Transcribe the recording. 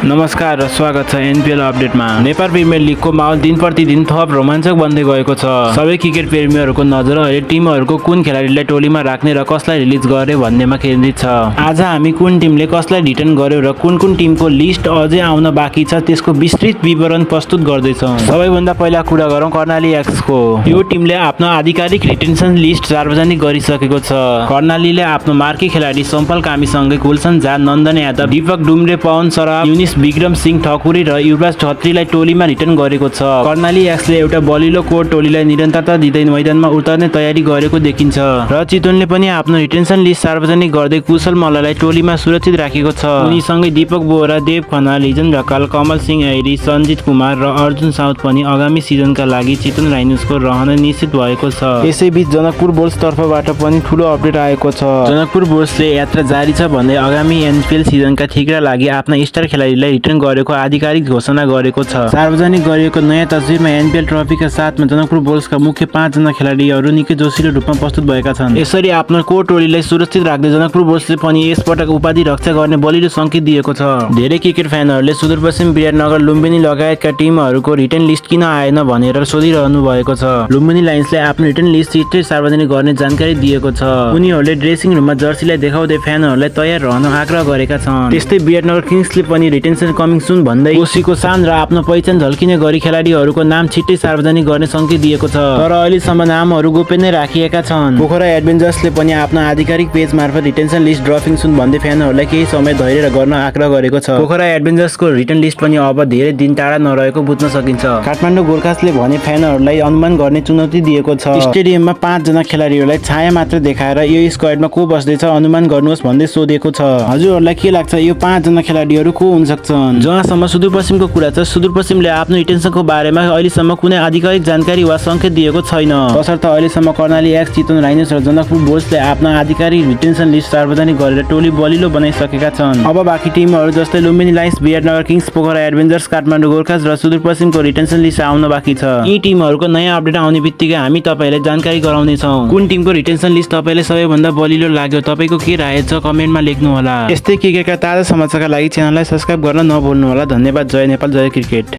नमस्कार र स्वागत छ एनपीएल अपडेटमा। नेपाल प्रिमियर लिगको माहौल दिन प्रतिदिन थप रोमाञ्चक बन्दै गएको छ। सबै क्रिकेट प्रेमीहरूको नजर अहिले टिमहरूको कुन खेलाडीलाई टोलीमा राख्ने र कसलाई रिलिज गर्यो भन्नेमा केन्द्रित छ। आज हामी कुन टिमले कसलाई रिटर्न गर्यो र कुन कुन टिमको लिस्ट अझै आउन बाँकी छ त्यसको विस्तृत विवरण प्रस्तुत गर्दैछौँ। सबैभन्दा पहिला कुरा गरौँ कर्णाली एक्सको। यो टिमले आफ्नो आधिकारिक रिटेन्सन लिस्ट सार्वजनिक गरिसकेको छ। कर्णालीले आफ्नो मार्की खेलाडी सम्पल कामीसँगै गुलसन झा, नन्दन यादव, दीपक डुम्रे, पवन सराफ, युनिस विक्रम सिंह ठकुरी र युवराज छत्रीलाई टोलीमा रिटर्न गरेको छ। कर्णाली एक्सले एउटा बलिलो कोर टोलीलाई निरन्तरता दिँदै मैदानमा उतार्ने तयारी गरेको देखिन्छ र चितवनले पनि आफ्नो रिटेन्सन लिस्ट सार्वजनिक गर्दै कुशल मल्ललाई टोलीमा सुरक्षित राखेको छ। उनीसँगै दीपक बोहरा, देव खनाल, हिजन ढकाल, कमल सिंह ऐरी, सञ्जित कुमार र अर्जुन साउथ पनि आगामी सिजनका लागि चितवन राइनोजको रहन निश्चित भएको छ। यसैबीच जनकपुर बुल्स तर्फबाट पनि ठूलो अपडेट आएको छ। जनकपुर बुल्सले यात्रा जारी छ भन्दै आगामी एनपीएल सिजनका ठिकरा लागि आफ्ना स्टार खेलाडीलाई रिटर्न गरेको आधिकारिक घोषणा गरेको छ। सार्वजनिक गरिएको नयाँ तस्बिरमा एनपीएल ट्रफीका साथमा जनकपुर बुल्सका मुख्य 5 जना खेलाडीहरू निकै जोसिलो रूपमा प्रस्तुत भएका छन्। यसरी आफ्नो कोर टोलीलाई सुरक्षित राख्दै जनकपुर बुल्सले पनि यसपटक उपाधि रक्षा गर्ने बलिलो संकेत दिएको छ। धेरै क्रिकेट फ्यानहरूले सुदूरपश्चिम विराटनगर, लुम्बिनी लगायतका टिमहरूको रिटर्न लिस्ट किन आएन भनेर सोधिरहनु भएको छ। लुम्बिनी लायन्सले आफ्नो रिटर्न लिस्ट छिट्टै सार्वजनिक गर्ने जानकारी दिएको छ। उनीहरूले ड्रेसिङ रुममा जर्सीलाई देखाउँदै फ्यानहरूलाई तयार रहन आग्रह गरेका छन्। त्यस्तै विराटनगर किङ्सले पनि रिटेन्सन कमिङ सुन भन्दै कोशीको शान र आफ्नो पहिचान झल्किने गरी खेलाडीहरूको नाम छिट्टै सार्वजनिक गर्ने संकेत दिएको छ। तर अहिलेसम्म नामहरू गोप्य नै राखिएका छन्। पोखरा एडभेन्चर्सले पनि आफ्नो आधिकारिक पेज मार्फत रिटेन्सन लिस्ट ड्रपिङ सुन भन्दै फ्यानहरूलाई केही समय धैर्य गर्न आग्रह गरेको छ। पोखरा एडभेन्चर्सको रिटर्न लिस्ट पनि अब धेरै दिन टाढा नरहेको बुझ्न सकिन्छ। काठमाडौँ गोर्खासले भने फ्यानहरूलाई अनुमान गर्ने चुनौती दिएको छ। स्टेडियममा 5 जना खेलाडीहरूलाई छाया मात्र देखाएर यो स्क्वाडमा को बस्दैछ अनुमान गर्नुहोस् भन्दै सोधेको छ। हजुरहरूलाई के लाग्छ यो 5 जना खेलाडीहरू को हुन सक्छन्? जहाँसम्म सुदूरपश्चिमको कुरा छ, सुदूरपश्चिमले आफ्नो रिटेन्सनको बारेमा अहिलेसम्म कुनै आधिकारिक जानकारी वा संकेत दिएको छैन। तसर्थ अहिलेसम्म कर्णाली एक्स, चितवन राइनोज र जनकपुर बुल्सले आफ्ना आधिकारिक रिटेन्सन लिस्ट सार्वजनिक गरेर टोली बलिलो बनाइसकेका छन्। अब बाँकी टिमहरू जस्तै Lumbini Lions, Biratnagar Kings, Pokhara Adventures, Kathmandu Gorkhas र सुदूरपश्चिमको रिटेन्सन लिस्ट आउन बाँकी छ। यी टिमहरूको नयाँ अपडेट आउने बित्तिकै हामी तपाईँलाई जानकारी गराउनेछौँ। कुन टिमको रिटेन्सन लिस्ट तपाईँलाई सबैभन्दा बलिलो लाग्यो? तपाईँको के राय छ कमेन्टमा लेख्नुहोला। यस्तै क्रिकेटका ताजा समाचारका लागि च्यानललाई सब्स्क्राइब गर्न नभुल्नुहोला। धन्यवाद। जय नेपाल, जय क्रिकेट।